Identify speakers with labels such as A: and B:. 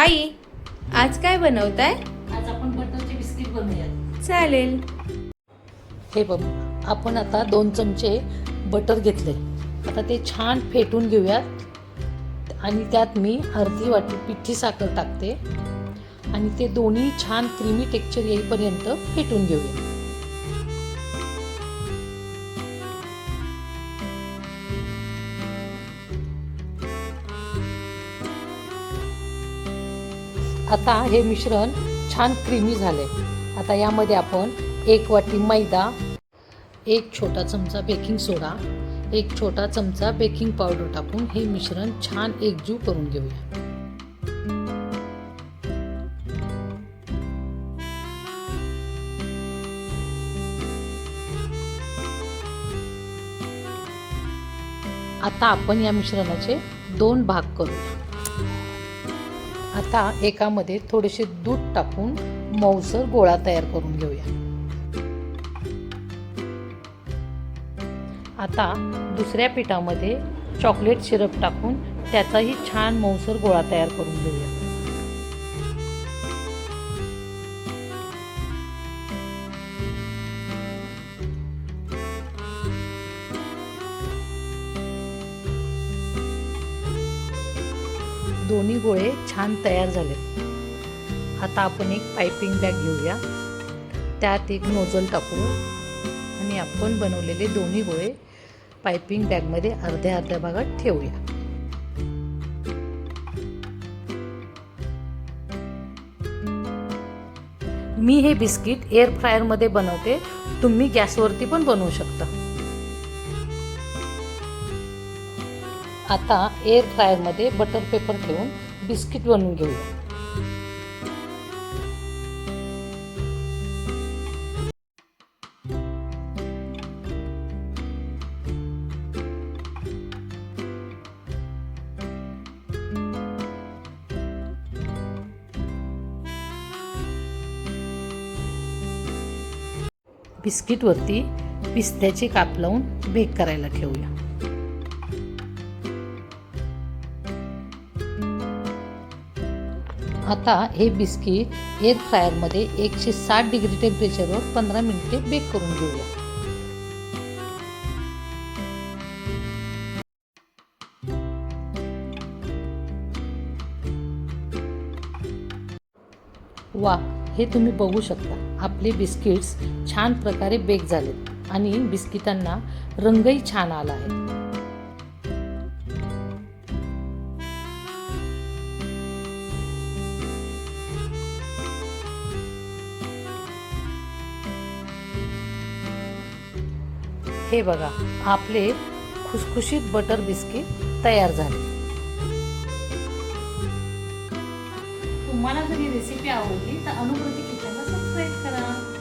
A: आई, आज काय बनवताय?
B: आज आपण बटरचे बिस्किट बनवूयात.
A: चालेल.
B: हे बघ, आपण आता 2 चमचे बटर घेतले. आता ते छान फेटून घेऊयात आणि त्यात मी अर्धी वाटी पिठी साखर टाकते आणि ते दोन्ही छान क्रीमी टेक्स्चर येईपर्यंत फेटून घेऊया. आता हे मिश्रण छान क्रीमी झाले. आता यामध्ये आपण 1 वाटी मैदा, 1 छोटा चमचा बेकिंग सोडा, 1 छोटा चमचा बेकिंग पावडर टाकून हे मिश्रण छान एकजीव करून घेऊया. आता आपण या मिश्रणाचे 2 भाग करूया. आता एकामध्ये थोडेसे दूध टाकून मऊसर गोळा तयार करून घेऊया. आता दुसऱ्या पिठामध्ये चॉकलेट सिरप टाकून त्याचाही छान मऊसर गोळा तयार करून घेऊया. दोन्ही गोळे छान तयार झाले. आता आपण एक पाइपिंग बॅग घेऊया, त्यात एक नोझल टाकू आणि आपण बनवलेले दोन्ही गोळे पाइपिंग बॅगमध्ये अर्ध्या अर्ध्या भागात ठेवूया. मी हे बिस्किट एअर फ्रायरमध्ये बनवते, तुम्ही गॅसवरती पण बनवू शकता. आता एअर फ्रायरमध्ये बटर पेपर ठेवून बिस्किट बनवून घेऊया. बिस्किटवरती पिस्त्याचे काप लावून बेक करायला ठेवूया. आता हे बिस्किट एअर फ्रायरमध्ये 160 डिग्री टेम्परेचरवर 15 मिनिटे बेक करून घेऊया. वा, हे तुम्ही बघू शकता, आपले बिस्किट्स छान प्रकारे बेक झालेत आणि बिस्किटांना रंगही छान आला आहे. हे बघा, आपले खुसखुशीत बटर बिस्किट तयार झाले. तुम्हाला जर ही रेसिपी आवडली तर अनुकृती किचनला सबस्क्राईब करा.